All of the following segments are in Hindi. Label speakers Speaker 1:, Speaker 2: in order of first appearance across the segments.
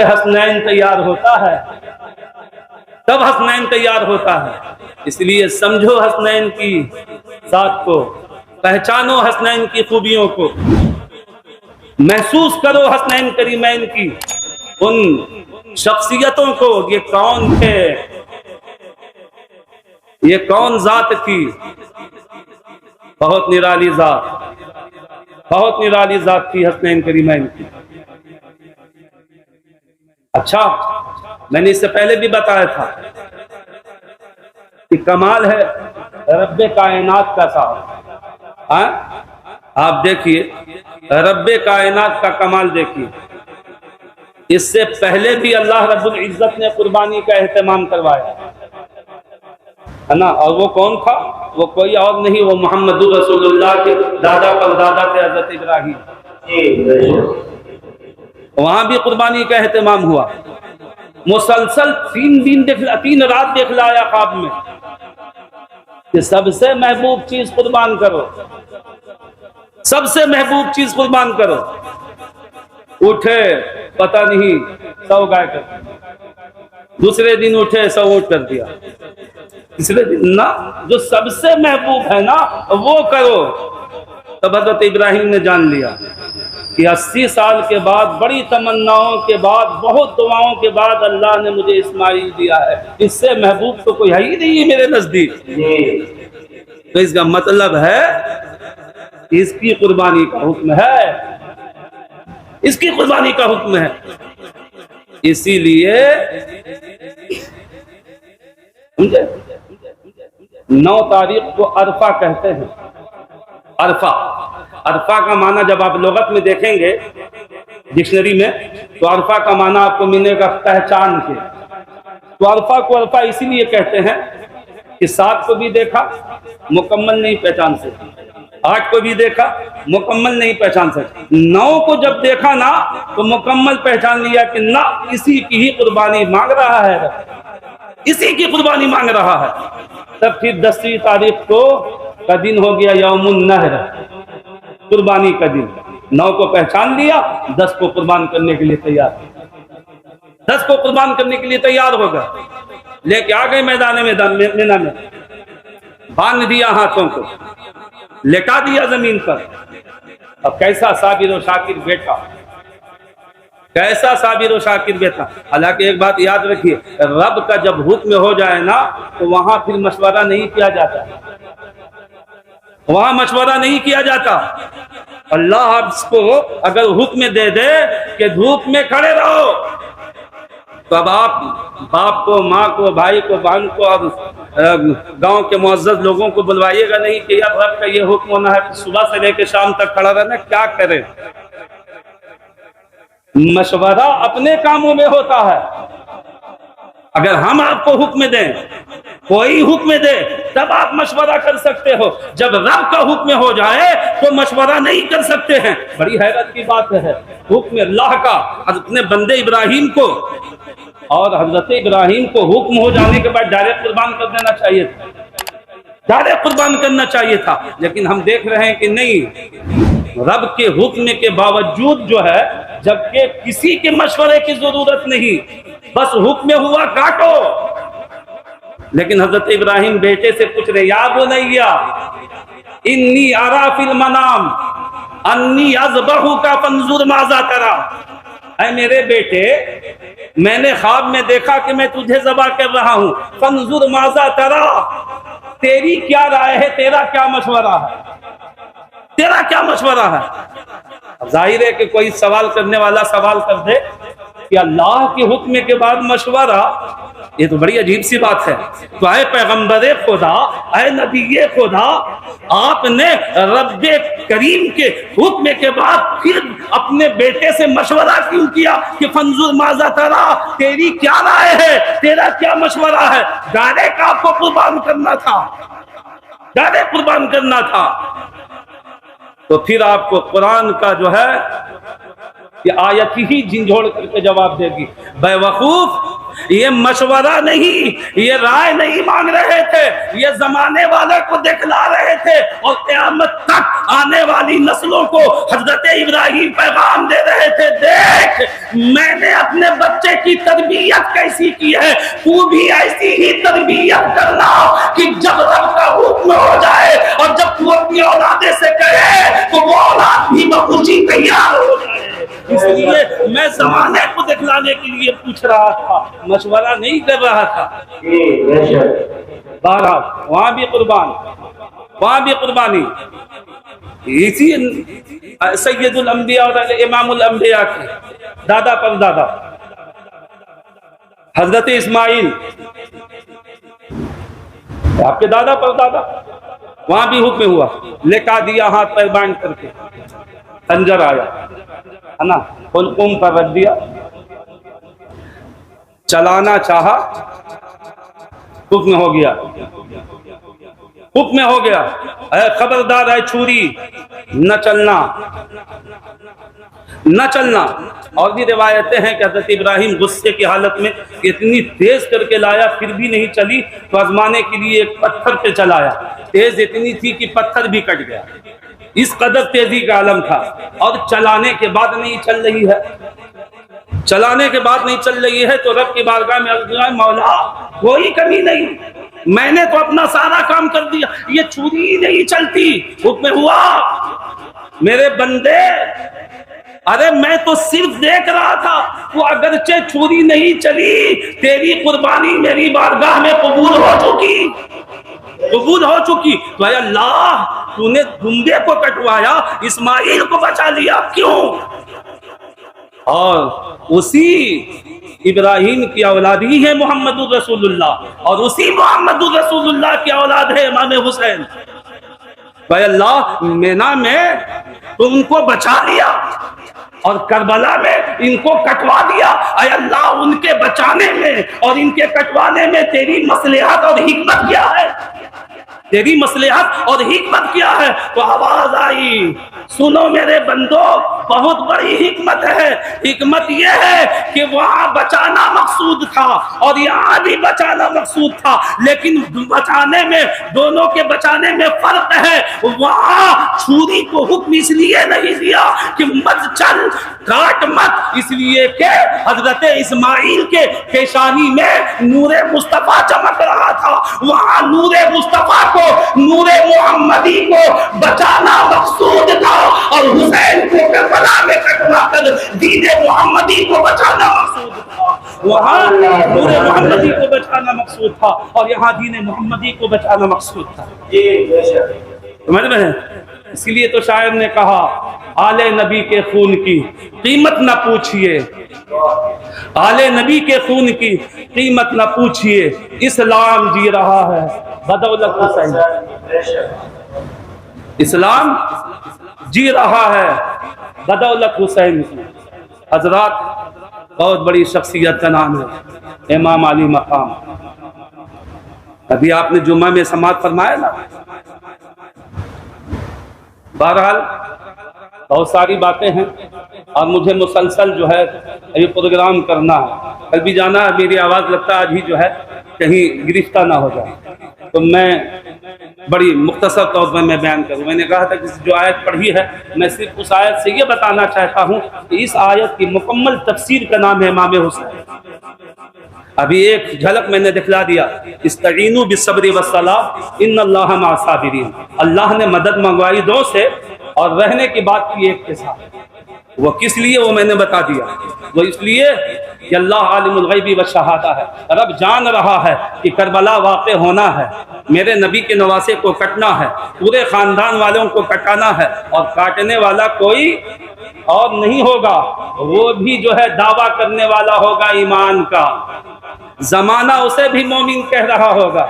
Speaker 1: हसनैन तैयार होता है, तब हसनैन तैयार होता है। इसलिए समझो हसनैन की जात को, पहचानो हसनैन की खूबियों को, महसूस करो हसनैन करीमैन की उन शख्सियतों को। ये कौन थे, ये कौन जात थी? बहुत निराली जात, बहुत निराली जात थी हसनैन करीमैन की। अच्छा, मैंने इससे पहले भी बताया था कि कमाल है रब्बे कायनात का साहब। आप देखिए, रब्बे कायनात का कमाल देखिए। इससे पहले भी अल्लाह रब्बुल इज्जत ने कुर्बानी का एहतमाम करवाया है ना। और वो कौन था? वो कोई और नहीं, वो मोहम्मद रसूलुल्लाह के दादा परदादा थे, हजरत इब्राहीम। वहां भी कुर्बानी का एहतमाम हुआ। मुसलसल 3 रात दिखलाया ख्वाब में कि सबसे महबूब चीज कुर्बान करो, सबसे महबूब चीज कुर्बान करो। उठे, पता नहीं 100 गाय कर, दूसरे दिन उठे 100 ऊँट कर दिया, तीसरे दिन ना, जो सबसे महबूब है ना वो करो। तब हज़रत इब्राहीम ने जान लिया कि 80 साल के बाद, बड़ी तमन्नाओं के बाद, बहुत दुआओं के बाद अल्लाह ने मुझे इस्माइल दिया है। इससे महबूब तो कोई है ही नहीं है मेरे नजदीक। तो इसका मतलब है इसकी कुर्बानी का हुक्म है, इसकी कुर्बानी का हुक्म है। इसीलिए 9 तारीख को अरफा कहते हैं। अरफा, अरफा का माना जब आप लुगत में देखेंगे डिक्शनरी में, तो अरफा का माना आपको मिलेगा पहचान के। तो अरफा को अरफा इसीलिए कहते हैं कि 7 को भी देखा, मुकम्मल नहीं पहचान सके, 8 को भी देखा, मुकम्मल नहीं पहचान सके, 9 को जब देखा ना तो मुकम्मल पहचान लिया कि ना, इसी की ही कुर्बानी मांग रहा है, इसी की कुर्बानी मांग रहा है। तब फिर 10वीं तारीख को का दिन हो गया यौमुन नहर, कुर्बानी का दिन। 9 को पहचान लिया, 10 को कुर्बान करने के लिए तैयार, 10 को कुर्बान करने के लिए तैयार होगा। लेके आ गए मैदान मीना में, बांध दिया हाथों को, लेटा दिया जमीन पर। अब कैसा साबिर और शाकिर बेटा, कैसा साबिर और शाकिर बेटा। हालांकि एक बात याद रखिए, रब का जब हुक्म हो जाए ना तो वहां फिर मशवरा नहीं किया जाता, वहां मशवरा नहीं किया जाता। अल्लाह आपको अगर हुक्म दे दे कि धूप में खड़े रहो, तो अब आप बाप को, माँ को, भाई को, बहन को और गांव के मुअज्जज लोगों को बुलवाइएगा नहीं कि यार रब का ये हुक्म होना है सुबह से लेकर शाम तक खड़ा रहना, क्या करें। मशवरा अपने कामों में होता है। अगर हम आपको हुक्म दें, कोई हुक्म दे, तब आप मशवरा कर सकते हो। जब रब का हुक्म हो जाए तो मशवरा नहीं कर सकते हैं। बड़ी हैरत की बात है, हुक्म अल्लाह का अपने बंदे इब्राहीम को, और हजरत इब्राहीम को हुक्म हो जाने के बाद डायरेक्ट कुर्बान कर देना चाहिए था, डायरेक्ट कुर्बान करना चाहिए था। लेकिन हम देख रहे हैं कि नहीं, रब के हुक्म के बावजूद जो है, जबकि किसी के मशवरे की जरूरत नहीं, बस हुक्म हुआ काटो। लेकिन हजरत इब्राहिम बेटे से पूछ रहे, या बुनैया इन्नी अरा फिल मनाम अन्नी अज़बहु का फंजुर माज़ा तरा। ऐ मेरे बेटे, मैंने ख्वाब में देखा कि मैं तुझे ज़बा कर रहा हूं, फंजुर माज़ा तरा, तेरी क्या राय है, तेरा क्या मशवरा है, तेरा क्या मशवरा है। अब जाहिर है कि कोई सवाल करने वाला सवाल कर दे कि अल्लाह के हुक्म के बाद मशवरा, ये तो बड़ी अजीब सी बात है। तो आए पैगंबरे खुदा, आए नबी खुदा, आपने रब्बे करीम के हुक्म के बाद फिर अपने बेटे से मशवरा क्यों किया कि फंजुर माज़ा तरा, तेरी क्या राय है, तेरा क्या मशवरा है। डायरेक्ट आपको कुर्बान करना था, डायरेक्ट कुर्बान करना था। तो फिर आपको कुरान का जो है कि आयत ही झिंझोड़ करके जवाब देगी, बेवकूफ, ये मशवरा नहीं, ये राय नहीं मांग रहे थे, ये जमाने वाले को दिखला रहे थे और क़यामत तक आने वाली नस्लों को हजरत इब्राहिम पैगाम दे रहे थे, देख मैंने अपने बच्चे की तरबियत कैसी की है, तू भी ऐसी ही तरबियत करना कि जब रब का हुक्म हो जाए और जब तू अपनी औलादे से कहे तो वो औलाद भी बखुशी तैयार हो जाए। इसलिए मैं जमाने को दिखलाने के लिए पूछ रहा था, मशवरा नहीं कर रहा था। बहरहाल वहां भी कुर्बान, वहां भी कुर्बानी इसी सैयदुल अंबिया और इमामुल अंबिया के दादा परदादा हजरत इस्माइल, आपके दादा परदादा, वहां भी हुक्म हुआ, लेका दिया हाथ पैर बांध करके, खंजर आया है ना, हुल्कुम पर रख दिया, चलाना चाहा, हुक्म हो गया, हुक्म हो गया, खबरदार है छुरी न चलना, न चलना। और भी रिवायतें हैं कि हजरत इब्राहिम गुस्से की हालत में इतनी तेज करके लाया फिर भी नहीं चली, तो आजमाने के लिए एक पत्थर पे चलाया, तेज इतनी थी कि पत्थर भी कट गया, इस कदर तेजी का आलम था। और चलाने के बाद नहीं चल रही है, चलाने के बाद नहीं चल रही है तो रब की बारगाह में अर्ज़ है, मौला कोई कमी नहीं, मैंने तो अपना सारा काम कर दिया, ये छुरी नहीं चलती। हुक्म हुआ, मेरे बंदे, अरे मैं तो सिर्फ देख रहा था, वो अगरचे छुरी नहीं चली, तेरी कुर्बानी मेरी बारगाह में कबूल हो चुकी, कबूल हो चुकी। तो अल्लाह तूने दुम्बे को कटवाया, इस्माइल को बचा लिया, क्यों? और उसी इब्राहिम की औलाद ही है मोहम्मद रसूलुल्लाह, और उसी मोहम्मद रसूलुल्लाह की औलाद है इमाम हुसैन। भाई अल्लाह मेना में तो उनको बचा लिया और करबला में इनको कटवा दिया। अय अल्लाह उनके बचाने में और इनके कटवाने में तेरी मसलहत और हिकमत क्या है, तेरी मसलहत और हिकमत क्या है? तो आवाज आई, सुनो मेरे बंदो, बहुत बड़ी हिकमत है। हिकमत यह है कि वहां बचाना मकसूद था और यहाँ भी बचाना मकसूद था, लेकिन बचाने में, दोनों के बचाने में फर्क है। वहां छुरी को हुक्म इसलिए नहीं दिया कि मत चल, काट मत, इसलिए कि हजरत इस्माइल के पेशानी में नूरे मुस्तफा चमक रहा था। वहां नूरे मुस्तफा को, नूरे मोहम्मदी को बचाना मकसूद था और हुसैन को करबला में कटवा कर दीने मोहम्मदी को बचाना मकसूद था। वहां नूरे मोहम्मदी को बचाना मकसूद था और यहाँ दीने मोहम्मदी को बचाना मकसूद था। समझ में है? इसलिए तो शायर ने कहा, आले नबी के खून की कीमत न पूछिए, आले नबी के खून की कीमत न पूछिए, इस्लाम जी रहा है बदौलत हुसैन, इस्लाम जी रहा है बदौलत हुसैन। हजरात, बहुत बड़ी शख्सियत का नाम है इमाम अली मकाम। अभी आपने जुम्मा में समाअत फरमाया ना। बहरहाल बहुत सारी बातें हैं और मुझे मुसलसल जो है अभी प्रोग्राम करना है, कल भी जाना है। मेरी आवाज़ लगता है आज ही जो है कहीं गिरफ्तार ना हो जाए, तो मैं बड़ी मुख्तसर तौर पर मैं बयान करूँ। मैंने कहा था कि जो आयत पढ़ी है, मैं सिर्फ उस आयत से ये बताना चाहता हूँ कि इस आयत की मुकम्मल तफसीर का नाम है इमाम हुसैन। अभी एक झलक मैंने दिखला दिया, इस्तईनु बिस्सब्रि वस्सलाह इन्नल्लाह मअस साबिरीन। अल्लाह ने मदद मंगवाई दो से और रहने की बात की एक के साथ। वो किस लिए, वो मैंने बता दिया। वो इसलिए कि अल्लाह आलिमुल गैबी व शहादा है। रब जान रहा है कि करबला वाक़े होना है, मेरे नबी के नवासे को कटना है, पूरे खानदान वालों को कटाना है, और काटने वाला कोई और नहीं होगा, वो भी जो है दावा करने वाला होगा ईमान का। जमाना उसे भी मोमिन कह रहा होगा,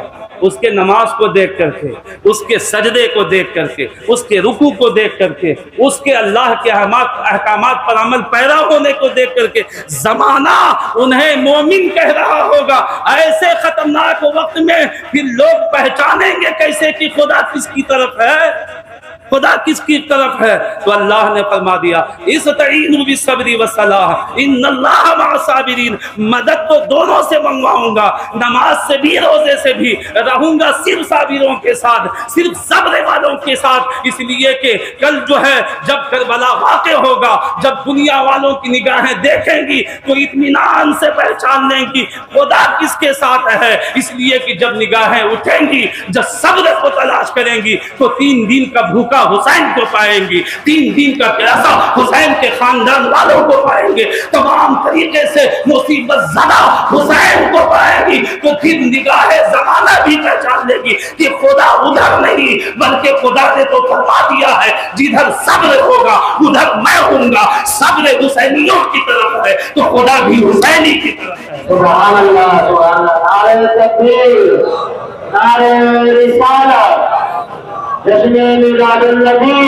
Speaker 1: उसके नमाज को देख करके, उसके सजदे को देख करके, उसके रुकू को देख करके, उसके अल्लाह के अहकामात पर अमल पैरा होने को देख करके जमाना उन्हें मोमिन कह रहा होगा। ऐसे खतरनाक वक्त में फिर लोग पहचानेंगे कैसे कि खुदा किसकी तरफ है? खुदा किसकी तरफ है? तो अल्लाह ने फरमा दिया इस्तईनु बिस्सब्री वस्सलाह इन्नल्लाह मअस-साबिरीन। मदद तो दोनों से मंगवाऊंगा, नमाज से भी रोजे से भी, रहूंगा सिर्फ साबिरों के साथ, सिर्फ सब्र वालों के साथ। इसलिए कि कल जो है जब करबला वाक़े होगा, जब दुनिया वालों की निगाहें देखेंगी तो इत्मीनान से पहचान लेंगी खुदा किसके साथ है। इसलिए कि जब निगाहें उठेंगी, जब सब्र को तलाश करेंगी तो 3 दिन का भूखा हुसैन को पाएंगी, 3 दिन का प्यासा हुसैन के खानदान वालों को पाएंगे, तमाम तरीके से मुसीबत ज़दा हुसैन को पाएंगी। तो फिर निगाहें ज़माना भी पहचान लेगी कि खुदा उधर नहीं, बल्कि खुदा ने तो फरमा दिया है जिधर सब्र होगा उधर मैं हूँगा। सब्र हुसैनियों की तरफ है तो खुदा भी हुसैनी की तरफ है।
Speaker 2: सुभान अल्लाह, सुभान अल्लाह। नारे तकबीर, नारे रिसालत, जश्न मिलादुन नबी,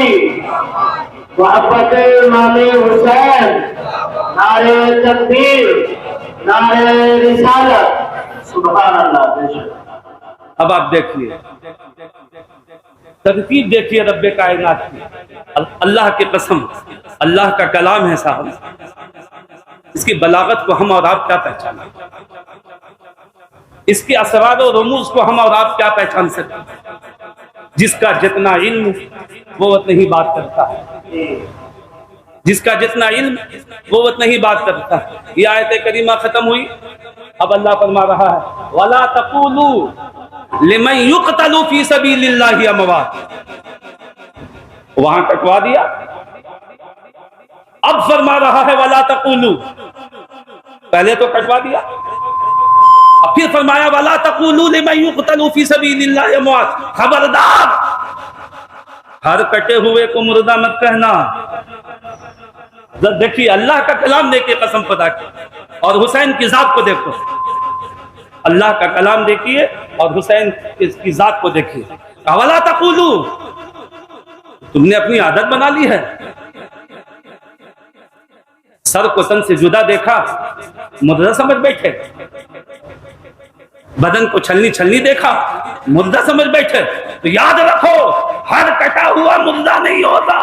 Speaker 2: मोहब्बत इमाम हुसैन, नारे तकबीर, नारे रिसालत, सुभान अल्लाह।
Speaker 1: अब आप देखिए तरतीब, देखिए रब्बे कायनात की। अल्लाह की कसम, अल्लाह का कलाम है साहब, इसकी बलागत को हम और आप क्या पहचाना, इसके असरार और रमूज को हम और आप क्या पहचान सकते। जिसका जितना इल्म वो उतनी ही बात करता है, जिसका जितना इल्म वो उतनी ही बात करता है। ये आयत करीमा खत्म हुई, अब अल्लाह फरमा रहा है वला तक़ूलू लिमन युक़तलू फी सबीलिल्लाहि अमवात। वहां कटवा दिया, अब फरमा रहा है वला तक़ूलू, पहले तो कटवा दिया, अब फिर फरमाया वला तक़ूलू लिमन युक़तलू फी सबीलिल्लाहि अमवात। खबरदार, हर कटे हुए को मुर्दा मत कहना। देखिए अल्लाह का कलाम लेके कसम खुदा की, और हुसैन की जात को देखो। अल्लाह का कलाम देखिए और हुसैन की जात को देखिए। वला तक़ूलू, तुमने अपनी आदत बना ली है, सर को तन से जुदा देखा मुर्दा समझ बैठे, बदन को छलनी छलनी देखा मुर्दा समझ बैठे। तो याद रखो हर कटा हुआ मुर्दा नहीं होता,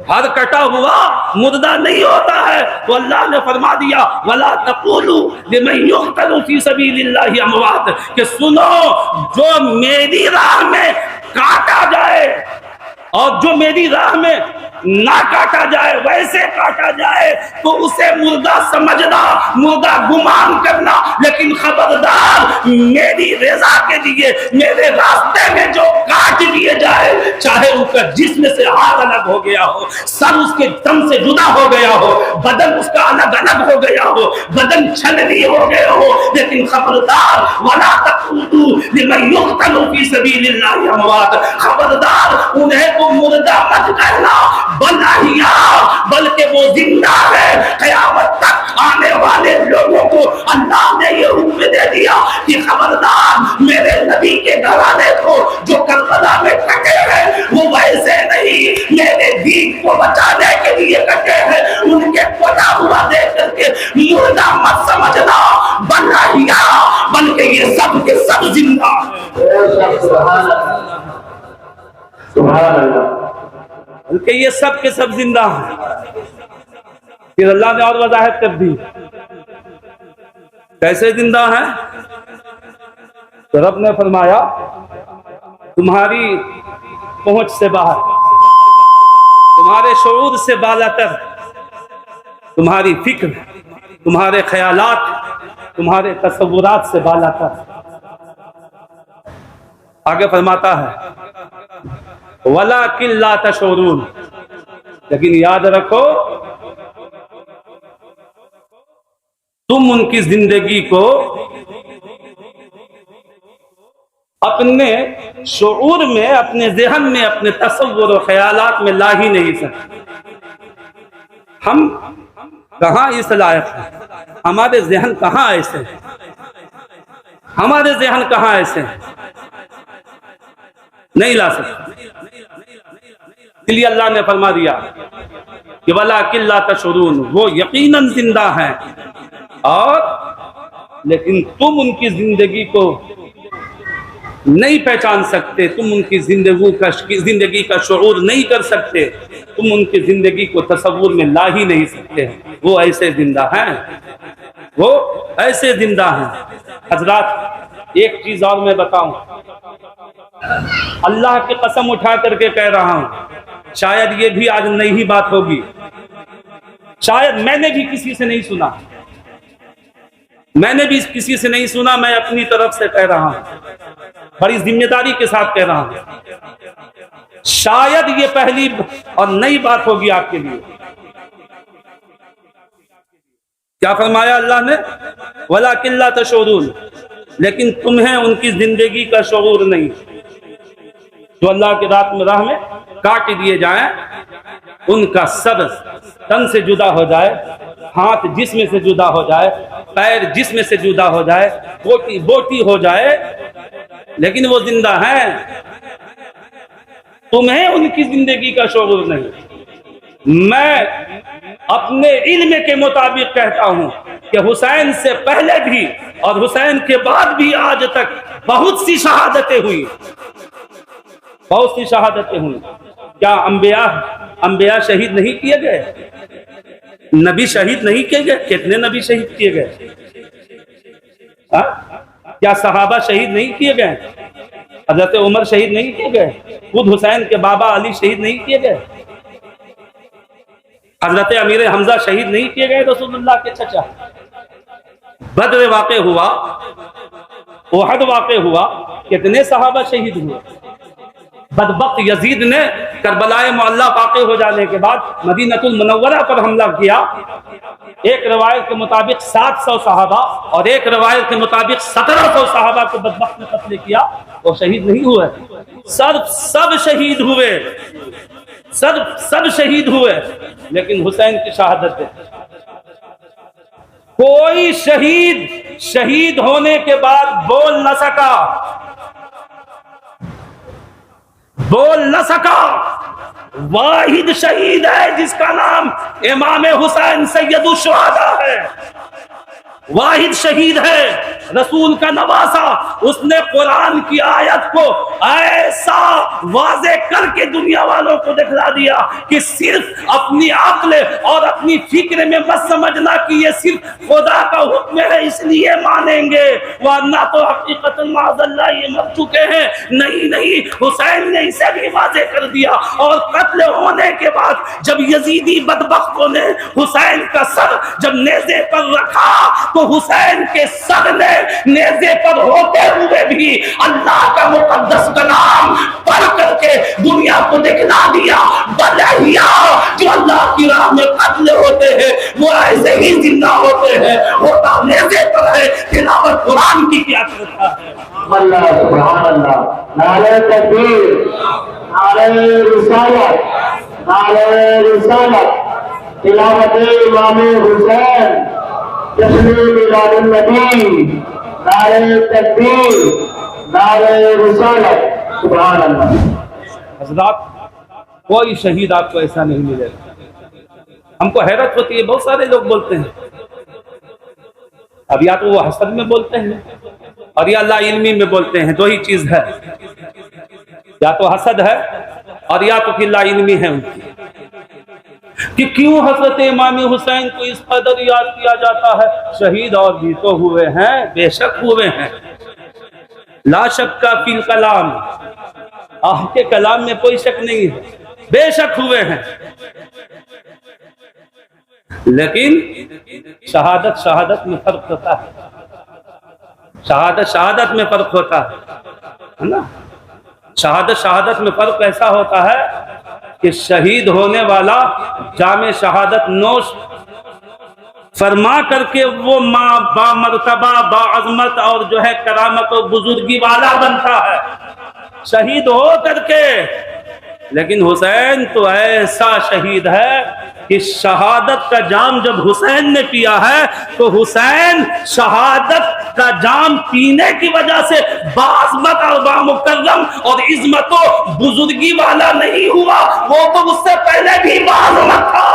Speaker 1: हर कटा हुआ मुर्दा नहीं होता है। तो अल्लाह ने फरमा दिया वला तक़ूलू लिमन युक़तलू फी सबीलिल्लाहि अमवात, कि सुनो जो मेरी राह में काटा जाए और जो मेरी राह में ना काटा जाए, वैसे काटा जाए तो उसे मुर्दा समझना, मुर्दा गुमान करना। लेकिन खबरदार, मेरी रज़ा के लिए मेरे रास्ते में जो काट दिए जाए, चाहे उसका जिस्म से हाथ अलग हो गया हो, सर उसके तन से जुदा हो गया हो, बदन उसका अलग अलग हो गया हो, बदन छलनी हो गया हो, लेकिन खबरदार वला तक़ूलू लिमन युक़तलू फी सबीलिल्लाहि अमवात। खबरदार, उन्हें तो मुर्दा मत कहना, बनाहिया, बल्कि वो जिंदा है। क़यामत तक आने वाले लोगों को अल्लाह ने ये हुक्म दे दिया कि खबरदार, मेरे नबी के घराने को जो करबला में कटे हैं वो वैसे नहीं, मेरे दीन को बचाने के लिए कटे हैं। उनके कटा हुआ देख करके मुर्दा मत समझना, बनाहिया, बल्कि ये सब के सब जिंदा है।
Speaker 2: सुभान अल्लाह,
Speaker 1: बल्कि ये सब के सब जिंदा है। फिर अल्लाह ने और वजाहत कर दी कैसे जिंदा है। तो रब ने फरमाया तुम्हारी पहुंच से बाहर, तुम्हारे शऊर से बालातर, तुम्हारी फिक्र, तुम्हारे ख्यालात, तुम्हारे तसव्वुरात से बालातर। आगे फरमाता है वलाकिन ला तशऊरून, लेकिन याद रखो तुम उनकी जिंदगी को अपने शऊर में, अपने ज़हन में, अपने तसव्वुर और ख्यालात में ला ही नहीं सकते। हम कहाँ इस लायक हैं, हमारे ज़हन कहाँ ऐसे हैं, हमारे ज़हन कहाँ ऐसे हैं, नहीं ला सकते। इसलिए अल्लाह ने फरमा दिया कि वलाकिन ला तशऊरून, वो यकीनन जिंदा है, और लेकिन तुम उनकी जिंदगी को नहीं पहचान सकते, तुम उनकी जिंदगी का शऊर नहीं कर सकते, तुम उनकी जिंदगी को तसव्वुर में ला ही नहीं सकते। वो ऐसे जिंदा हैं, वो ऐसे जिंदा हैं। हजरात, एक चीज और मैं बताऊं, अल्लाह की कसम उठा करके कह रहा हूं, शायद ये भी आज नई बात होगी, शायद मैंने भी किसी से नहीं सुना, मैंने भी किसी से नहीं सुना, मैं अपनी तरफ से कह रहा हूं, बड़ी जिम्मेदारी के साथ कह रहा हूं, शायद ये पहली और नई बात होगी आपके लिए। क्या फरमाया अल्लाह ने? वलाकिन ला तशऊरून, लेकिन तुम्हें उनकी जिंदगी का शऊर नहीं। जो अल्लाह की रात में राह में काट दिए जाएं, उनका सर तन से जुदा हो जाए, हाथ जिस्म से जुदा हो जाए, पैर जिस्म से जुदा हो जाए, बोटी बोटी हो जाए, लेकिन वो जिंदा हैं। तुम्हें उनकी जिंदगी का शऊर नहीं। मैं अपने इल्म के मुताबिक कहता हूं कि हुसैन से पहले भी और हुसैन के बाद भी आज तक बहुत सी शहादतें हुई, बहुत सी शहादतें हुई। क्या अंबिया शहीद नहीं किए गए? नबी शहीद नहीं किए गए? कितने नबी शहीद किए गए? क्या सहाबा शहीद नहीं किए गए? हजरत उमर शहीद नहीं किए गए? खुद हुसैन के बाबा अली शहीद नहीं किए गए? हजरत अमीर हमजा शहीद नहीं किए गए? रसूलुल्लाह के चचा। बद्र वाक़े हुआ, उहद वाक़े हुआ, कितने सहाबा शहीद हुए? बदबख्त यजीद ने करबलाए मुअल्ला वाक़े हो जाने के बाद मदीनतुल मुनव्वरा पर हमला किया। एक रवायत के मुताबिक 700 सहाबा और एक रवायत के मुताबिक 1700 सहाबा को बदबख्त ने कत्ल किया, वो शहीद नहीं हुए। सब शहीद हुए, सब शहीद हुए, लेकिन हुसैन की शहादत है। कोई शहीद होने के बाद बोल न सका। वाहिद शहीद है जिसका नाम इमाम हुसैन सैयदुल शुहदा है। वाहिद शहीद है, रसूल का नवासा। उसने कुरान की आयत को ऐसा वाज़े करके दुनिया वालों को दिखला दिया कि सिर्फ अपनी अक्ल और अपनी फिक्र में मत समझना कि ये सिर्फ खुदा का हुक्म है इसलिए मानेंगे, वरना तो हकीकतन माज़अल्लाह ये मर चुके हैं। नहीं, हुसैन ने इसे भी वाज़े कर दिया। और कत्ल होने के बाद जब यजीदी बदबख्तों ने हुसैन का सर जब नेज़े पर रखा तो हुसैन के सर ने नेज़े पर होते हुए भी अल्लाह का मुकद्दस कलाम पढ़ करके दुनिया को दिखला दिया। बलहिया जो अल्लाह की राह में कत्ल होते हैं वो ऐसे ही जिंदा होते हैं, होता नेज़े पर है, तिलावत कुरान की क्या करता है।
Speaker 2: अल्लाह सुभान अल्लाह। नारे तकबीर, नारे रिसालत, तिलावत इमाम हुसैन, जश्न मिलादुन नबी, नारे तकबीर, नारे रिसालत, सुभान अल्लाह।
Speaker 1: हज़रात, कोई शहीद आपको ऐसा नहीं मिलेगा। हमको हैरत होती है, बहुत सारे लोग बोलते हैं, अब या तो वो हसद में बोलते हैं और या ला इल्मी में बोलते हैं। दो ही चीज है, या तो हसद है और या तो फिर ला इल्मी है उनकी, कि क्यों हजरत इमाम हुसैन को इस कदर याद किया जाता है। शहीद और भी तो हुए हैं, बेशक हुए हैं, ला शक का फिल कलाम, आपके कलाम में कोई शक नहीं है, बेशक हुए हैं। लेकिन शहादत में फर्क होता है, शहादत में फर्क होता है ना। शहादत में फर्क ऐसा होता है कि शहीद होने वाला जामे शहादत नोश फरमा करके वो बामर्तबा बाअज़मत और जो है करामत और बुजुर्गी वाला बनता है शहीद हो करके। लेकिन हुसैन तो ऐसा शहीद है कि शहादत का जाम जब हुसैन ने पिया है तो हुसैन शहादत का जाम पीने की वजह से बाज़मत और बामुकर्रम और इज़्मत और बुजुर्गी वाला नहीं हुआ, वो तो उससे पहले भी बाज़मत था।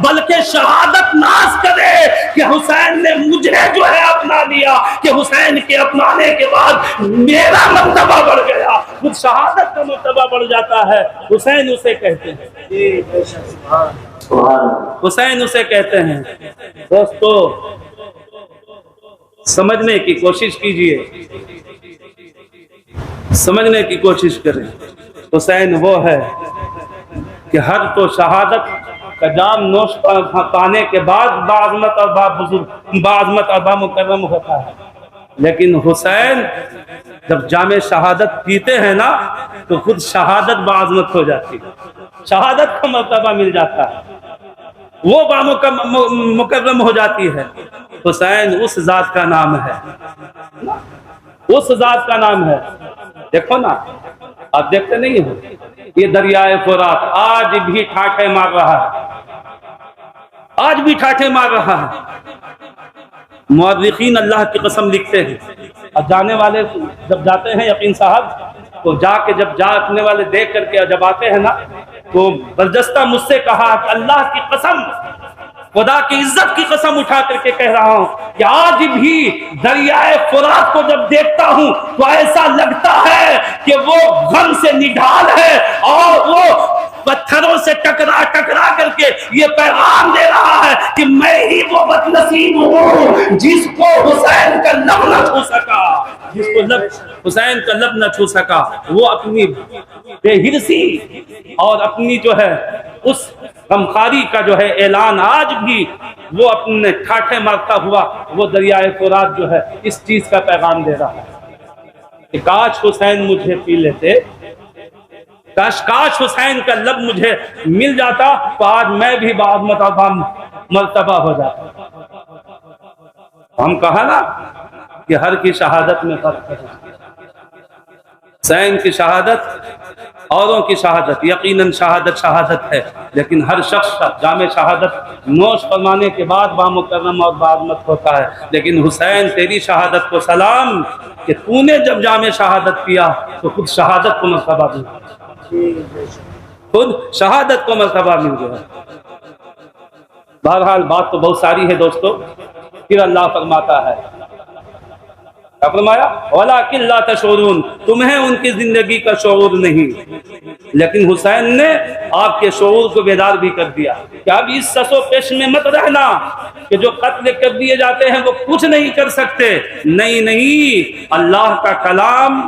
Speaker 1: बल्कि शहादत नाज करे कि हुसैन ने मुझे जो है अपना लिया, कि हुसैन के अपनाने के बाद मेरा मर्तबा बढ़ गया। खुद शहादत का मर्तबा बढ़ जाता है। हुसैन उसे कहते हैं, हुसैन उसे कहते हैं। दोस्तों समझने की कोशिश कीजिए, समझने की कोशिश करें। हुसैन वो है कि हर तो शहादत का जाम नोश पाने के बाद बाज़मत और बाज़मत और बामुकर्रम होता है, लेकिन हुसैन जब जामे शहादत पीते हैं ना तो खुद शहादत बाज़मत हो जाती है, शहादत का मर्तबा मिल जाता है, वो बामुकर्रम हो जाती है। हुसैन उस जात का नाम है, उस जात का नाम है। देखो ना, आप देखते नहीं हो, ये दरियाए फुरात आज भी ठाठे मार रहा है, आज भी ठाठे मार रहा है। मुअर्रिखीन अल्लाह की कसम लिखते हैं, और जाने वाले जब जाते हैं यकीन साहब, तो जाके जब जाने वाले देख करके जब आते हैं ना, तो बर्जस्ता मुझसे कहा कि अल्लाह की कसम, खुदा की इज्जत की कसम उठा करके कह रहा हूं कि आज भी दरियाए फुरात को जब देखता हूं तो ऐसा लगता है कि वो गम से निढाल है और वो पत्थरों से टकरा टकरा करके ये पैगाम दे रहा है कि मैं ही वो बदनसीब हूं जिसको हुसैन का लब न छू सका, जिसको हुसैन का लब न छू सका। वो अपनी बेहिरसी और अपनी जो है उस गमखारी का जो है ऐलान आज भी वो अपने ठाठे मारता हुआ वो दरियाए फुरात जो है इस चीज का पैगाम दे रहा है कि काश हुसैन मुझे पी लेते, काश हुसैन का लब मुझे मिल जाता तो आज मैं भी बाज़मत और मर्तबा हो जाता। हम कहा ना कि हर की शहादत में फर्क है। हुसैन की शहादत औरों की शहादत, यकीनन शहादत शहादत है, लेकिन हर शख्स का जामे शहादत नोश फरमाने के बाद बामुकर्रम और बाज़मत होता है। लेकिन हुसैन तेरी शहादत को सलाम कि तूने जब जामे शहादत पिया तो खुद शहादत को मर्तबा मिल गया, खुद शहादत को मर्तबा मिल गया। बहरहाल बात तो बहुत सारी है दोस्तों, फिर अल्लाह फरमाता है, क्या फरमाया, वलाकिन ला तशऊरून, तुम्हें उनकी जिंदगी का शऊर नहीं, लेकिन हुसैन ने आपके शऊर को बेदार भी कर दिया कि अब इस ससो पेश में मत रहना कि जो कत्ल कर दिए जाते हैं वो कुछ नहीं कर सकते। नहीं नहीं, अल्लाह का कलाम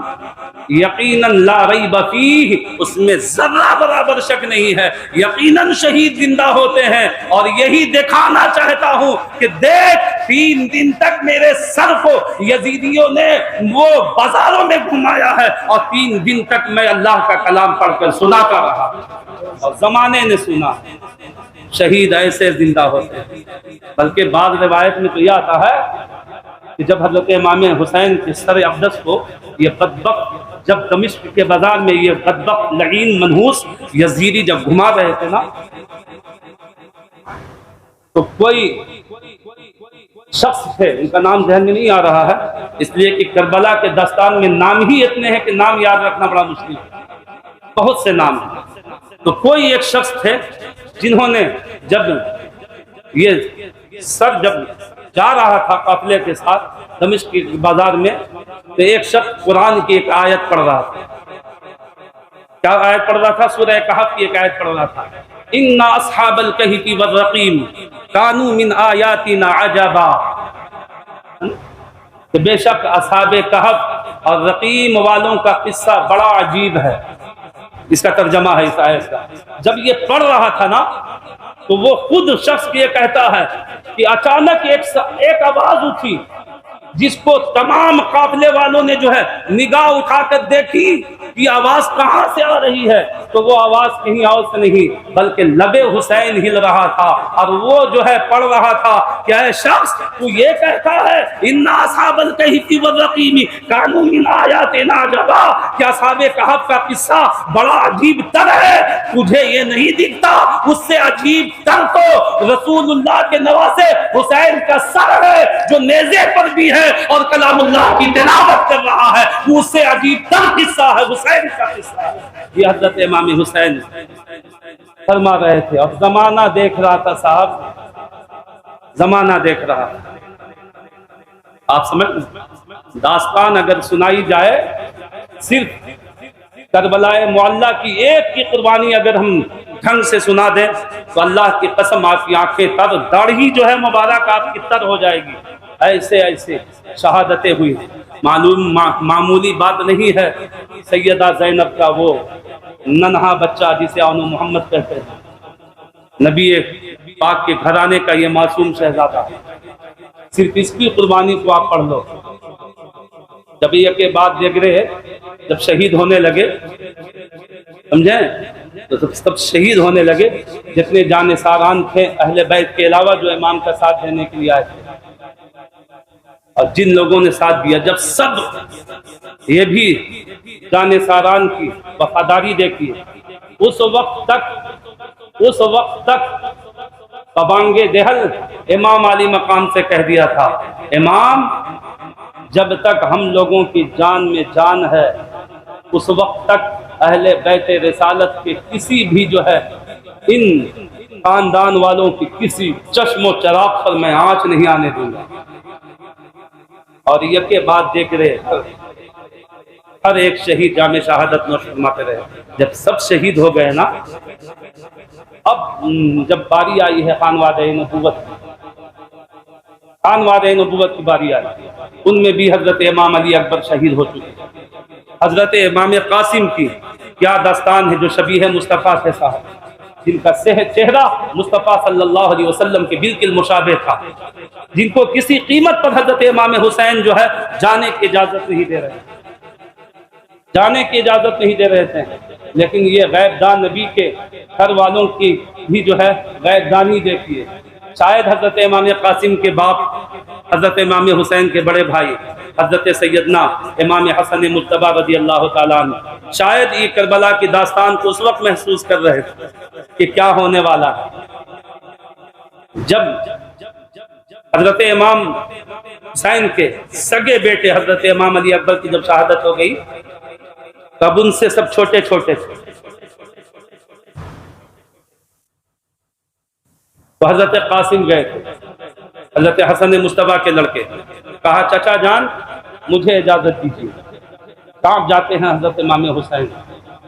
Speaker 1: यकीनन ला रैब फीह, उसमें जर्रा बराबर शक नहीं है, यकीनन शहीद जिंदा होते हैं। और यही दिखाना चाहता हूं कि देख 3 दिन तक मेरे सर को यजीदियों ने वो बाजारों में घुमाया है और 3 दिन तक मैं अल्लाह का कलाम पढ़कर सुनाता रहा और जमाने ने सुना। शहीद ऐसे जिंदा होते हैं। बल्कि बाद रिवायत में तो यह आता है कि जब हजरत इमाम हुसैन के सर अक़दस को ये बदबख्त, जब दमिश्क के बाजार में ये बदबख्त लगीन मनहूस यजीदी जब घुमा रहे थे ना, तो कोई शख्स थे, उनका नाम ध्यान में नहीं आ रहा है इसलिए कि करबला के दस्तान में नाम ही इतने हैं कि नाम याद रखना बड़ा मुश्किल है, बहुत से नाम हैं। तो कोई एक शख्स थे जिन्होंने जब ये सर जब जा रहा था काफिले के साथ दमिश्क के बाजार में, तो एक शख्स कुरान की एक आयत पढ़ रहा था। क्या आयत पढ़ रहा था? सूरह कहफ की एक आयत पढ़ रहा था, इन्ना अस्हाबल कहफी वर्रकीम कानू मिन आयातिना अजबा, तो बेशक असहाबे कहफ और रकीम वालों का किस्सा बड़ा अजीब है। इसका तर्जमा है इस आयत का। जब ये पढ़ रहा था ना, तो वो खुद शख्स ये कहता है कि अचानक एक आवाज उठी जिसको तमाम काफिले वालों ने जो है निगाह उठाकर देखी कि आवाज कहां से आ रही है, तो वो आवाज कहीं और से नहीं बल्कि लबे हुसैन हिल रहा था और वो जो है पढ़ रहा था कि ऐ शख्स, तू ये कहता है इन्ना असहाबल कहफी वर्रकीमी कानू मिन आयातिना अजबा, क्या असहाबे कहफ का किस्सा बड़ा अजीब तर है, तुझे ये नहीं दिखता? उससे अजीब तर तो रसूलुल्लाह के नवासे हुसैन का सर है जो नेज़े पर भी है और कलामुल्लाह की तिलावत कर रहा है, वो उससे अजीब तर किस्सा है, हुसैन का किस्सा है। ये हजरत इमाम हुसैन फरमा रहे थे। और जमाना देख रहा था साहब, जमाना देख रहा था। आप समझ, दास्तान अगर सुनाई जाए, सिर्फ करबलाए मुअल्ला की एक की कुर्बानी अगर हम ढंग से सुना दें तो अल्लाह की कसम आपकी आंखें तर, दाढ़ी जो है मुबारक आपकी तर हो जाएगी। ऐसे ऐसे शहादतें हुई, मामूली बात नहीं है। सैयदा ज़ैनब का वो नन्हा बच्चा जिसे अनु मोहम्मद कहते हैं, नबी पाक के घराने का ये मासूम शहजादा, सिर्फ इसकी कुर्बानी को आप पढ़ लो। जब ये के बाद देगरे जब शहीद होने लगे, समझे, तो सब शहीद होने लगे, जितने जाने सारान थे अहले बैत के अलावा जो इमाम का साथ देने के लिए आए थे, और जिन लोगों ने साथ दिया, जब सब ये भी जाने सारान की वफादारी देखी, उस वक्त तक पबांगे देहल इमाम अली मकाम से कह दिया था, इमाम जब तक हम लोगों की जान में जान है, उस वक्त तक अहले बैत रिसालत के किसी भी जो है इन खानदान वालों की किसी चश्मो चराग पर मैं आंच नहीं आने दूंगा। और ये के बाद देख रहे हर एक शहीद जामे शहादत नोश फरमाते रहे। जब सब शहीद हो गए ना, अब जब बारी आई है खानवादे नबूवत, खानवादे नबूवत की बारी आई, उनमें भी हजरत इमाम अली अकबर शहीद हो चुके। हजरत इमाम कासिम की क्या दास्तान है, जो शबीह मुस्तफ़ा थे साहब, जिनका चेहरा मुस्तफ़ा सल्लल्लाहु अलैहि वसल्लम के बिल्कुल मुशाबे था, जिनको किसी कीमत पर हजरत इमाम हुसैन जो है जाने की इजाजत नहीं दे रहे, जाने की इजाजत नहीं दे रहे थे। लेकिन ये गैबदान नबी के घर वालों की भी जो है गैबदानी देखिए। शायद हजरत इमाम कासिम के बाप हजरत इमाम हुसैन के बड़े भाई हजरत सैयदना इमाम हसन मुज्तबा रज़ी अल्लाह ताला अन्हु शायद ये करबला की दास्तान को उस वक्त महसूस कर रहे थे कि क्या होने वाला है। जब हजरत इमाम हुसैन के सगे बेटे हजरत इमाम अली अकबर की जब शहादत हो गई, तब उनसे सब छोटे छोटे थे। तो हजरत कासिम गए थे, हजरत हसन मुस्तफा के लड़के, कहा चाचा जान मुझे इजाजत दीजिए। कहाँ जाते हैं हजरत इमाम हुसैन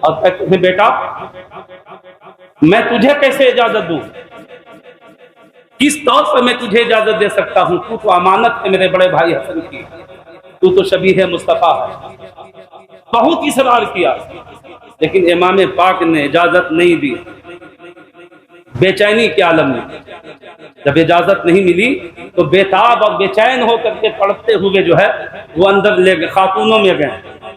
Speaker 1: और कहते हैं बेटा मैं तुझे कैसे इजाजत दूं, किस तौर पर मैं तुझे इजाजत दे सकता हूं, तू तो अमानत है मेरे बड़े भाई हसन की, तू तो शबीह मुस्तफा है। बहुत इसरार किया, लेकिन इमाम पाक ने इजाजत नहीं दी। बेचैनी के आलम में जब इजाजत नहीं मिली तो बेताब और बेचैन होकर के तड़पते हुए जो है वो अंदर ले गए, खातूनों में गए,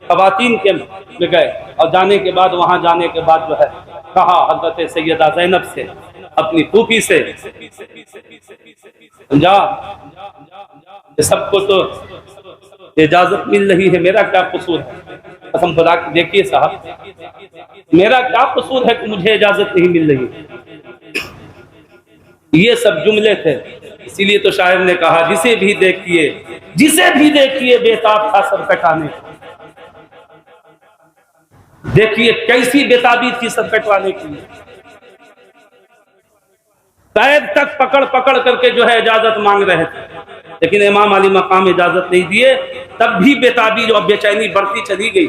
Speaker 1: खवातीन के में गए, और जाने के बाद वहां जाने के बाद जो है कहा हजरत सैयदा ज़ैनब से, अपनी फूफी से, समझा, सबको तो इजाजत मिल रही है, मेरा क्या कसूर है। कसम खुदा की देखिए साहब, मेरा क्या कसूर है कि मुझे इजाजत नहीं मिल रही। ये सब जुमले थे। इसीलिए तो शायर ने कहा जिसे भी देखिए बेताब था सर कटाने। देखिए कैसी बेताबी थी सर कटवाने की। कैद तक पकड़ पकड़ करके जो है इजाजत मांग रहे थे, लेकिन इमाम अली मकाम इजाजत नहीं दिए। तब भी बेताबी और बेचैनी बढ़ती चली गई।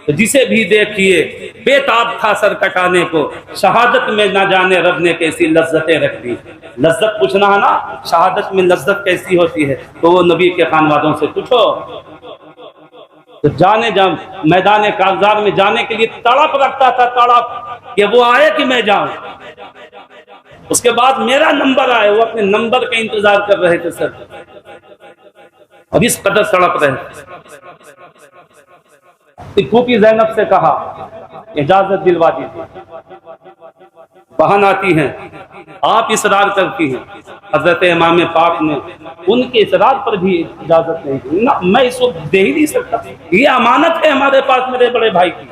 Speaker 1: तो जिसे भी देखिए बेताब था सर कटाने को, शहादत में ना जाने रब ने कैसी लज्जतें रख दी। लज्जत पूछना है ना, शहादत में लज्जत कैसी होती है, तो वो नबी के खानवादों से पूछो। तो मैदान कागजार में जाने के लिए तड़प रखता था, तड़प कि वो आए कि मैं जाऊं, उसके बाद मेरा नंबर आए। वो अपने नंबर का इंतजार कर रहे थे सर, और इस कदर तड़प रहे। फूफी ज़ैनब से कहा इजाजत दिलवा दीजिए। बहन आती हैं, आप इसरार करती हैं। हजरत इमाम पाक ने उनके इसरार पर भी इजाजत नहीं दी। ना मैं इसको दे ही नहीं सकता, ये अमानत है हमारे पास, मेरे बड़े भाई की।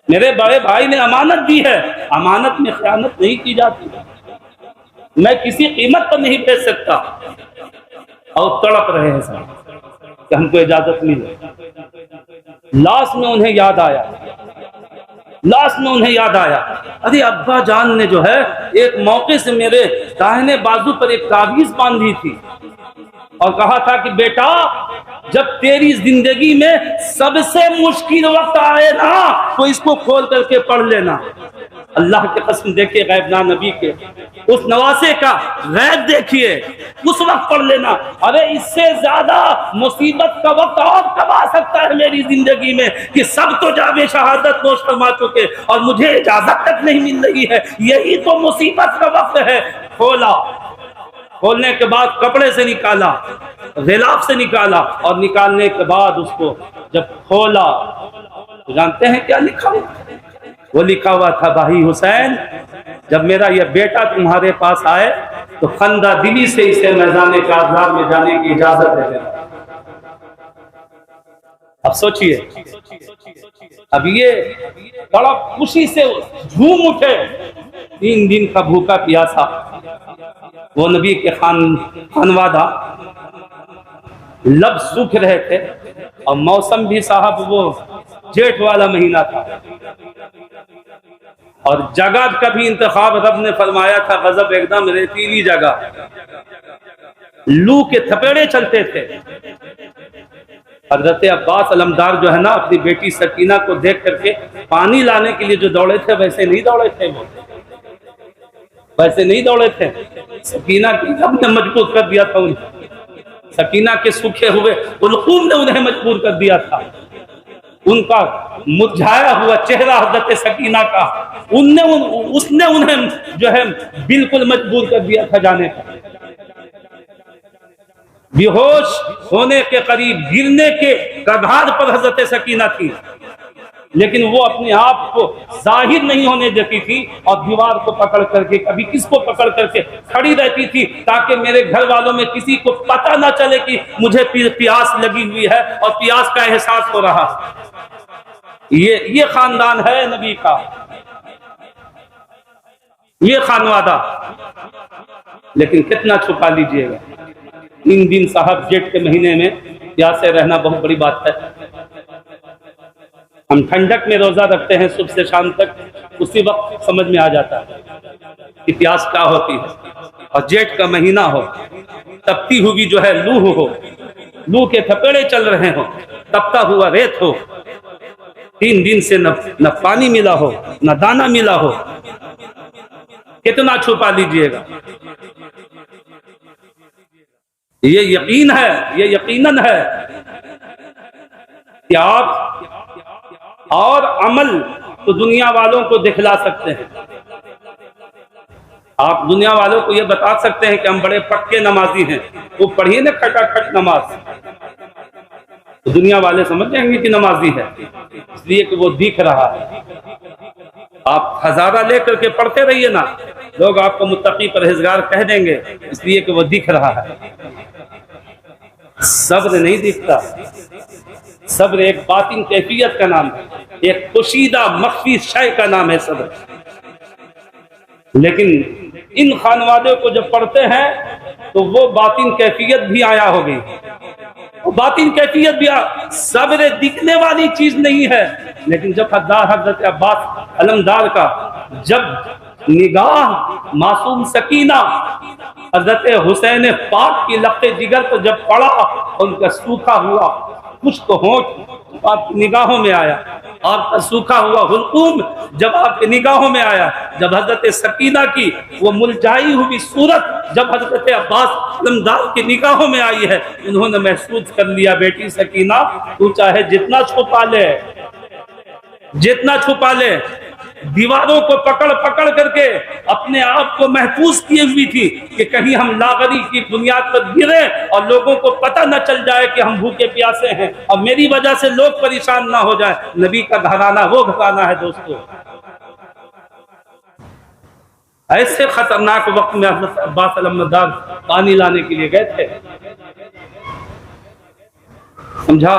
Speaker 1: मेरे बड़े भाई ने अमानत दी है, अमानत में खयानत नहीं की जाती। मैं किसी कीमत पर नहीं भेज सकता। और तड़प रहे हैं सब कि हमको इजाजत मिले। लास्ट में उन्हें याद आया, अरे अब्बा जान ने जो है एक मौके से मेरे दाहिने बाजू पर एक ताबीज बांधी थी और कहा था कि बेटा जब तेरी जिंदगी में सबसे मुश्किल वक्त आए ना तो इसको खोल करके पढ़ लेना। अल्लाह के कसम, देखिए गैबना नबी के उस नवासे का गैब देखिए, उस वक्त पढ़ लेना। अरे इससे ज्यादा मुसीबत का वक्त और कब आ सकता है मेरी जिंदगी में कि सब तो जावे शहादत नोश फरमा चुके और मुझे इजाजत तक नहीं मिल रही है, यही तो मुसीबत का वक्त है। खोलने के बाद कपड़े से निकाला, गिलाफ से निकाला और निकालने के बाद उसको जब खोला तो जानते हैं क्या लिखा हुआ? वो लिखा हुआ था, भाई हुसैन जब मेरा यह बेटा तुम्हारे पास आए तो खंदा दिली से इसे मैदान कारजार में जाने की इजाजत दे देना। अब सोचिए, अब ये बड़ा खुशी से झूम उठे, 3 दिन का भूखा प्यासा, वो नबी के खानवादा लब सूख रहे थे और मौसम भी साहब वो जेठ वाला महीना था और जगह का भी इंतखाब रब ने फरमाया था, गजब एकदम रेतीली जगह, लू के थपेड़े चलते थे। हजरत अब्बास अलमदार जो है ना अपनी बेटी सकीना को देख करके पानी लाने के लिए जो दौड़े थे वैसे नहीं दौड़े थे, वो वैसे नहीं दौड़े थे। सकीना की रब ने मजबूर कर दिया था उन्हें, सकीना के सूखे हुए उल्कूम ने उन्हें मजबूर कर दिया था। उनका मुरझाया हुआ चेहरा हजरत सकीना का उसने उन्हें जो है बिल्कुल मजबूर कर दिया था जाने का। बेहोश होने के करीब, गिरने के कगार पर हजरत सकीना थी, लेकिन वो अपने आप को जाहिर नहीं होने देती थी और दीवार को पकड़ करके, कभी किसको पकड़ करके खड़ी रहती थी ताकि मेरे घर वालों में किसी को पता ना चले कि मुझे प्यास लगी हुई है और प्यास का एहसास हो रहा। ये खानदान है नबी का, ये खानवादा। लेकिन कितना छुपा लीजिएगा, 3 दिन साहब जेठ के महीने में प्यासे रहना बहुत बड़ी बात है। हम ठंडक में रोजा रखते हैं सुबह से शाम तक, उसी वक्त समझ में आ जाता है कि प्यास क्या होती है। और जेठ का महीना हो, तपती हुई जो है लू हो, लू के थपेड़े चल रहे हो, तपता हुआ रेत हो, 3 दिन से न पानी मिला हो न दाना मिला हो, कितना छुपा लीजिएगा। ये यकीन है, ये यकीनन है कि आप और अमल तो दुनिया वालों को दिखला सकते हैं। आप दुनिया वालों को ये बता सकते हैं कि हम बड़े पक्के नमाजी हैं, वो पढ़िए ना खटाखट नमाज, तो दुनिया वाले समझ जाएंगे कि नमाजी है, इसलिए कि वो दिख रहा है। आप हजारा लेकर के पढ़ते रहिए ना, लोग आपको मुत्तकी परहेजगार कह देंगे, इसलिए कि वो दिख रहा है। सब्र नहीं दिखता, सब्र एक बातिन कैफियत का नाम है, एक पोशीदा मख्फी शय का नाम है सब्र। लेकिन इन खानवादों को जब पढ़ते हैं तो वो बातिन कैफियत भी आया हो गई, वो बातिन कैफियत भी सब्र दिखने वाली चीज नहीं है। लेकिन जब हजरत अब्बास अलमदार का जब निगाह मासूम सकीना हजरत हुसैन पाक की लफ्ते जिगर को जब पड़ा, उनका सूखा हुआ कुछ तो होंठ आपकी निगाहों में आया, आपका सूखा हुआ हुल्कूम जब आपकी निगाहों में आया, जब हजरत सकीना की वो मुरझाई हुई सूरत जब हजरत अब्बास अलमदार की निगाहों में आई है, उन्होंने महसूस कर लिया, बेटी सकीना तू चाहे जितना छुपा ले, जितना छुपा ले, दीवारों को पकड़ पकड़ करके अपने आप को महफूज किए हुई थी कि कहीं हम लागरी की बुनियाद पर गिरे और लोगों को पता न चल जाए कि हम भूखे प्यासे हैं और मेरी वजह से लोग परेशान ना हो जाए। नबी का घराना वो घराना है दोस्तों। ऐसे खतरनाक वक्त में हज़रत अब्बास अलमदार पानी लाने के लिए गए थे। समझा?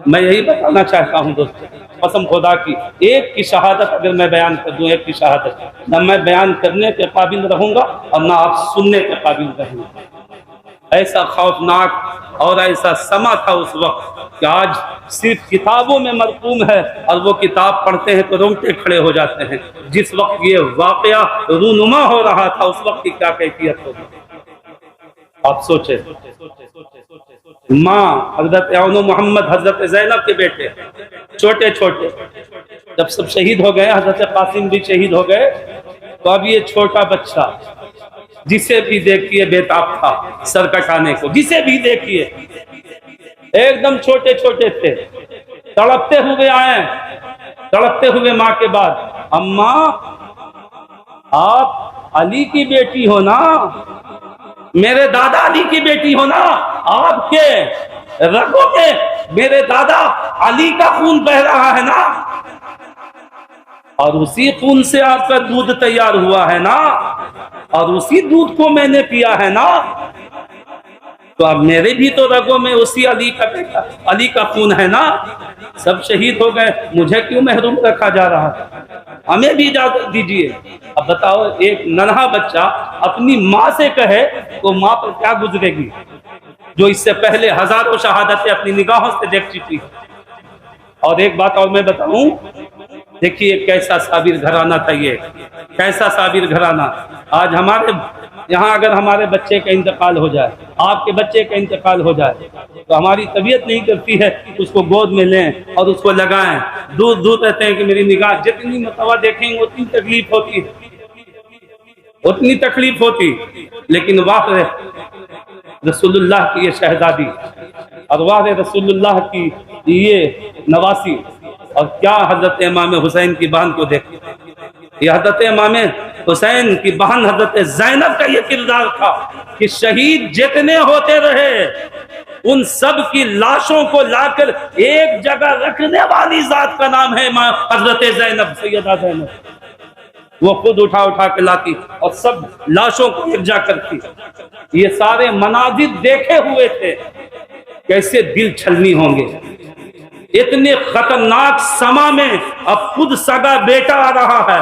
Speaker 1: मैं यही बताना चाहता हूँ दोस्तों, कसम खुदा की, एक की शहादत अगर मैं बयान कर दूं, एक की शहादत, न मैं बयान करने के काबिल रहूंगा और ना आप सुनने के काबिल रहेंगे। ऐसा खौफनाक और ऐसा समा था उस वक्त कि आज सिर्फ किताबों में मरकूम है, और वो किताब पढ़ते हैं तो रोंगटे खड़े हो जाते हैं। जिस वक्त ये वाकया रूनुमा हो रहा था उस वक्त की क्या कैफियत होगी आप सोचे। माँ हजरत अनो मोहम्मद हजरत जैनब के बेटे छोटे छोटे जब सब शहीद हो गए, हजरत कासिम भी शहीद हो गए, तो अब ये छोटा बच्चा जिसे भी देखिए बेताब था सर कटाने को, जिसे भी देखिए एकदम छोटे छोटे थे, तड़पते हुए आए, तड़पते हुए माँ के बाद, अम्मा आप अली की बेटी हो ना, मेरे दादा अली की बेटी हो ना, आपके रगों में मेरे दादा अली का खून बह रहा है ना, और उसी खून से आपका दूध तैयार हुआ है ना, और उसी दूध को मैंने पिया है ना, तो अब मेरे भी तो रगों में उसी अली का बेटा अली का खून है ना। सब शहीद हो गए, मुझे क्यों महरूम रखा जा रहा है, हमें भी इजाजत दीजिए। अब बताओ एक नन्हा बच्चा अपनी माँ से कहे तो माँ पर क्या गुजरेगी, जो इससे पहले हजारों शहादतें अपनी निगाहों से देख चुकी। और एक बात और मैं बताऊं, देखिए कैसा साबिर घराना था ये, कैसा साबिर घराना। आज हमारे यहाँ अगर हमारे बच्चे का इंतकाल हो जाए, आपके बच्चे का इंतकाल हो जाए, तो हमारी तबीयत नहीं करती है उसको गोद में लें और उसको लगाएं। दूर दूर रहते हैं कि मेरी निगाह जितनी मरतबा देखेंगे उतनी तकलीफ होती, उतनी तकलीफ होती। लेकिन वाह रसूलुल्लाह की ये शहजादी और वाह रसूलुल्लाह की ये नवासी, और क्या हजरत इमाम हुसैन की बहन को देखिए, ये हजरत इमाम हुसैन की बहन हजरत ज़ैनब का ये किरदार था कि शहीद जितने होते रहे उन सब की लाशों को लाकर एक जगह रखने वाली जात का नाम है हजरत ज़ैनब, सैयदा ज़ैनब। वो खुद उठा उठा के लाती और सब लाशों को एक जा करती। ये सारे मनाजिर देखे हुए थे, कैसे दिल छलनी होंगे। इतने खतरनाक समा में अब खुद सगा बेटा आ रहा है।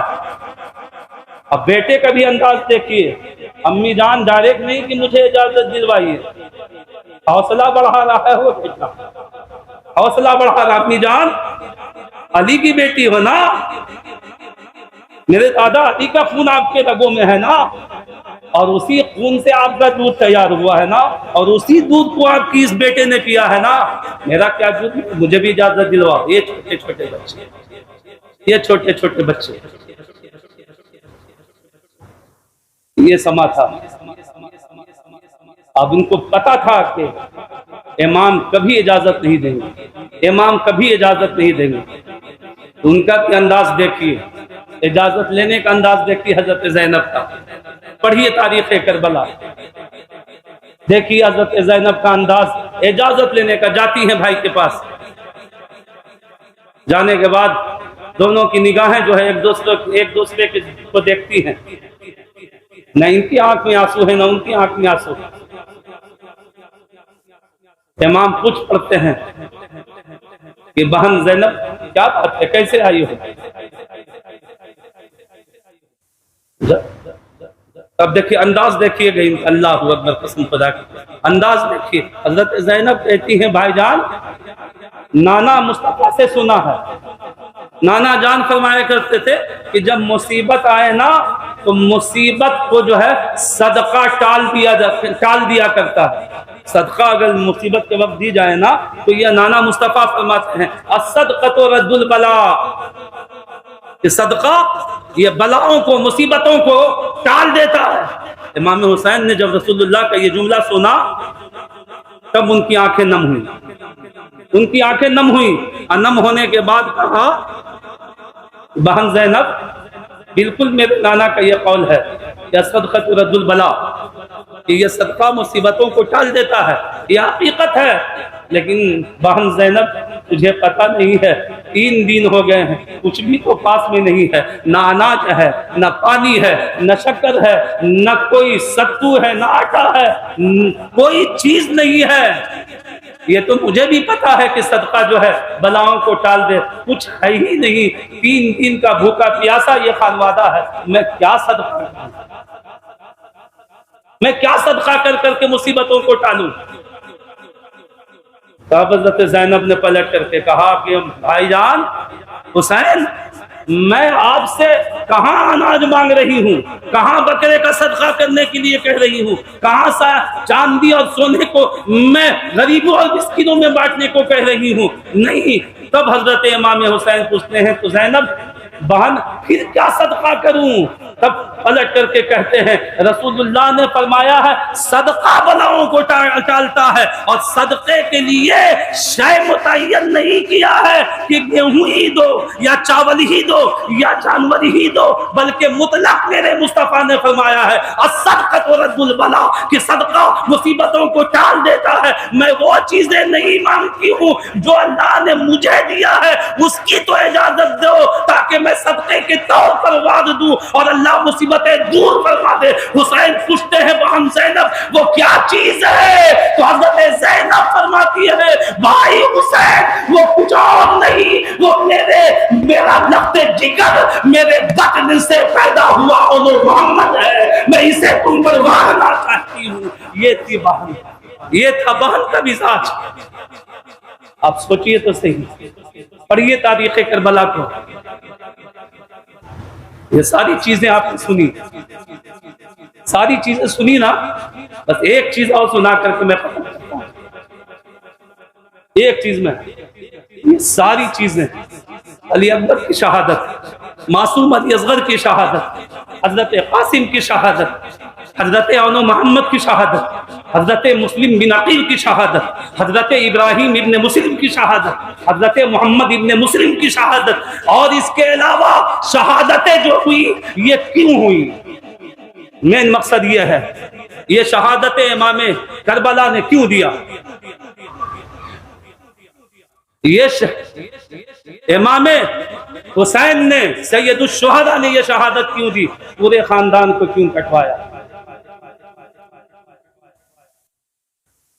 Speaker 1: अब बेटे का भी अंदाज देखिए, अम्मी जान डायरेक्ट नहीं कि मुझे इजाजत दिलवाइए, हौसला बढ़ा रहा है वो बेटा, हौसला बढ़ा रहा। अम्मी जान अली की बेटी हो ना, मेरे दादा अली का खून आपके रगों में है ना, और उसी खून से आपका दूध तैयार हुआ है ना, और उसी दूध को आपकी इस बेटे ने पिया है ना। मेरा क्या दूध, मुझे भी इजाजत दिलवाओ। ये छोटे छोटे बच्चे, ये छोटे छोटे बच्चे, ये समा था। अब उनको पता था कि इमाम कभी इजाजत नहीं देंगे, इमाम कभी इजाजत नहीं देंगे। तो उनका अंदाज देखिए, इजाजत लेने का अंदाज देखिए हजरत ज़ैनब का। पढ़िए तारीख करबला, देखिए हजरत ज़ैनब का अंदाज इजाजत लेने का। जाती है भाई के पास, जाने के बाद दोनों की निगाहें जो है एक दूसरे को देखती हैं, न इनकी आंख में आंसू है न उनकी आंख में आंसू। इमाम पूछ पड़ते हैं कि बहन ज़ैनब क्या बात है, कैसे आई हो। अब देखिए अंदाज देखिए गई, अल्लाह अकबर, कसम खुदा की अंदाज देखिए। हजरत ज़ैनब कहती हैं भाईजान नाना मुस्तफा से सुना है, नाना जान फरमाया करते थे कि जब मुसीबत आए ना तो मुसीबत को जो है सदका टाल दिया करता है। सदका अगर मुसीबत के वक्त दी जाए ना तो यह नाना मुस्तफा फरमाते हैं असदक़तु रद्दुल बला, कि सदका ये बलाओं को मुसीबतों को टाल देता है। इमाम हुसैन ने जब रसूलुल्लाह का ये जुमला सुना तब उनकी आंखें नम हुई, उनकी आंखें नम हुई। और नम होने के बाद कहा बहन ज़ैनब बिल्कुल मेरे नाना का यह कौल है कि सदक़तु रद्दुल बला, कि यह सदका मुसीबतों को टाल देता है, यह हकीकत है। लेकिन बहन ज़ैनब तुझे पता नहीं है 3 दिन हो गए हैं, कुछ भी तो पास में नहीं है, ना अनाज है, न पानी है, न शक्कर है, न कोई सत्तू है, न आटा है, कोई चीज नहीं है। ये तो मुझे भी पता है कि सदका जो है बलाओं को टाल दे, कुछ है ही नहीं। 3 दिन का भूखा प्यासा ये खानवादा है, मैं क्या सदका। मैं क्या सदका कर करके मुसीबतों को टालूं? तब हज़रत ज़ैनब ने पलट करके कहा कि भाईजान हुसैन, मैं आपसे कहाँ अनाज मांग रही हूँ, कहाँ बकरे का सदका करने के लिए कह रही हूँ, कहाँ सा चांदी और सोने को मैं गरीबों और मिस्किनों में बांटने को कह रही हूँ? नहीं। तब हजरत इमाम हुसैन पूछते हैं, तो ज़ैनब बहन फिर क्या सदका करूं? तब पलट करके कहते हैं, रसूलुल्लाह ने फरमाया है सदका बलाओं को टालता है, और सदके के लिए शय मुतय्यन नहीं किया है कि गेहूं ही दो या चावल ही दो या जानवर ही दो, बल्कि मुतलक मेरे मुस्तफा ने फरमाया है असदक़तु रद्दुल बला, कि सदका मुसीबतों को टाल देता है। मैं वो चीजें नहीं मांगती हूँ जो अल्लाह ने मुझे दिया है, उसकी तो इजाजत दो ताकि मैं सदके के तौर पर वाद दूं और अल्लाह मुसीबतें दूर फरमा दे। हुसैन पूछते हैं बहन ज़ैनब वो क्या चीज है? तो हज़रत ज़ैनब फरमाती है भाई हुसैन वो कुछ और नहीं, वो मेरा लफ्ते जिगर, मेरे बदन से पैदा हुआ वो मोहम्मद है, मैं इसे तुम पर वारना चाहती हूँ। ये थी बहन, ये था बहन का मिजाज। आप सोचिए तो सही, पढ़िए तारीख़ करबला को, ये सारी चीजें आपने सुनी, सारी चीजें सुनी ना। बस एक चीज और सुना करके मैं खत्म करता हूं। एक चीज में, ये सारी चीजें अली अकबर की शहादत, मासूम अली असगर की शहादत, हजरत कासिम की शहादत, हजरत अनो मोहम्मद की शहादत, हजरत मुस्लिम बिन अकील की शहादत, हजरत इब्राहिम इब्न मुस्लिम की शहादत, हजरत मोहम्मद इब्न मुस्लिम की शहादत, और इसके अलावा शहादतें जो हुई ये क्यों हुई? मेन मकसद ये है, ये शहादतें इमाम करबला ने क्यों दिया? ये इमाम हुसैन ने, सैयदुल शुहदा ने ये शहादत क्यों दी? पूरे खानदान को क्यों कटवाया?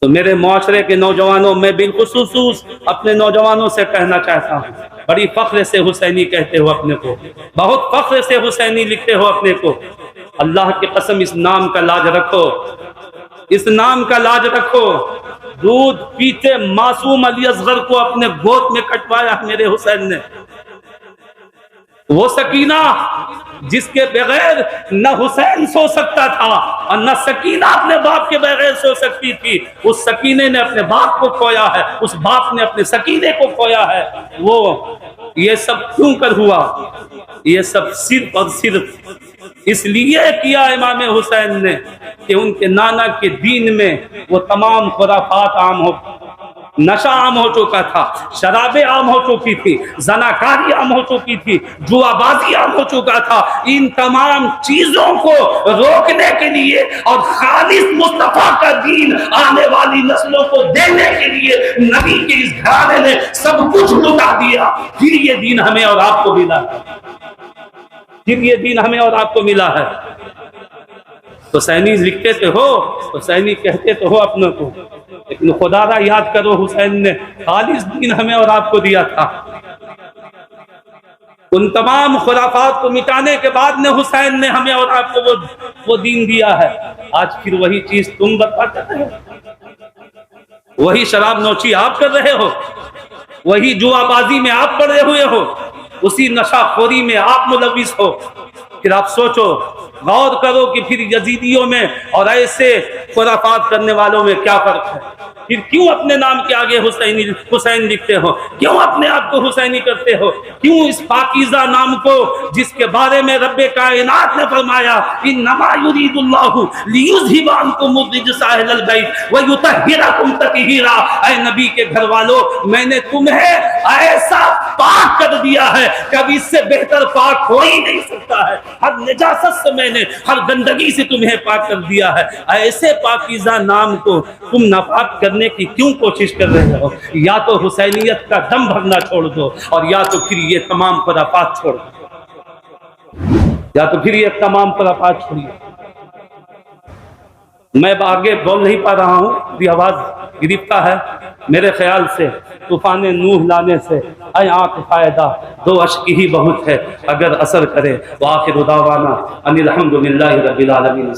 Speaker 1: तो मेरे मुआशरे के नौजवानों, मैं बिलखुसूस अपने नौजवानों से कहना चाहता हूँ, बड़ी फख्र से हुसैनी कहते हो अपने को, बहुत फख्र से हुसैनी लिखते हो अपने को। अल्लाह की कसम इस नाम का लाज रखो, इस नाम का लाज रखो। दूध पीते मासूम अली असगर को अपने गोद में कटवाया मेरे हुसैन ने। वो सकीना जिसके बगैर न हुसैन सो सकता था और न सकीना अपने बाप के बगैर सो सकती थी, उस सकीने ने अपने बाप को खोया है, उस बाप ने अपने सकीने को खोया है। वो ये सब क्यों कर हुआ? ये सब सिर्फ और सिर्फ इसलिए किया इमाम हुसैन ने कि उनके नाना के दीन में वो तमाम खुराफात आम हो, नशा आम हो चुका था, शराबें आम हो चुकी थी, जनाकारी आम हो चुकी थी, जुआबाजी आम हो चुका था। इन तमाम चीजों को रोकने के लिए और खालिस मुस्तफा का दीन आने वाली नस्लों को देने के लिए नबी के इस घराने ने सब कुछ लुटा दिया। फिर ये दीन हमें और आपको मिला, फिर ये दीन हमें और आपको मिला है। तो हुसैनी लिखते तो हो, हुसैनी कहते तो हो अपनों को, लेकिन खुदारा याद करो हुसैन ने खालिस दीन हमें और आपको दिया था। उन तमाम खुराफात को मिटाने के बाद ने हुसैन ने हमें और आपको वो दीन दिया है। आज फिर वही चीज तुम बर्बाद कर रहे हो, वही शराब नौची आप कर रहे हो, वही जुआबाजी में आप पड़े हुए हो, उसी नशाखोरी में आप मुलविस हो। फिर आप सोचो, गौर करो कि फिर यजीदियों में और ऐसे खुराफात करने वालों में क्या फर्क है? फिर क्यों अपने नाम के आगे हुसैन लिखते हो? क्यों अपने आप को हुसैनी करते हो? क्यों इस पाकीज़ा नाम को, जिसके बारे में रब्बे कायनात ने फरमाया इन्नमा युरीदुल्लाहु लियुज़हिबा अन्कुम रिज्सा अहलल बैत व युतहिरकुम तत्हीरा। ऐ नबी के घर वालों, मैंने तुम्हें ऐसा पाक कर दिया है, कभी इससे बेहतर पाक हो ही नहीं सकता है। हर निजासत से मैंने, हर गंदगी से तुम्हें पाक कर दिया है। ऐसे पाकीज़ा नाम को तुम नापाक करने की क्यों कोशिश कर रहे हो? या तो हुसैनियत का दम भरना छोड़ दो, और या तो फिर ये तमाम खुराफात छोड़ दो, या तो फिर ये तमाम खुराफात छोड़िए। मैं आगे बोल नहीं पा रहा हूँ, मेरी आवाज गिरफ्ता है। मेरे ख्याल से तूफान नूह लाने से ऐ आँख फायदा दो अश्क ही बहुत है, अगर असर करे। व आखिर दावाना अनिल हम्दुलिल्लाहि रब्बिल आलमीन।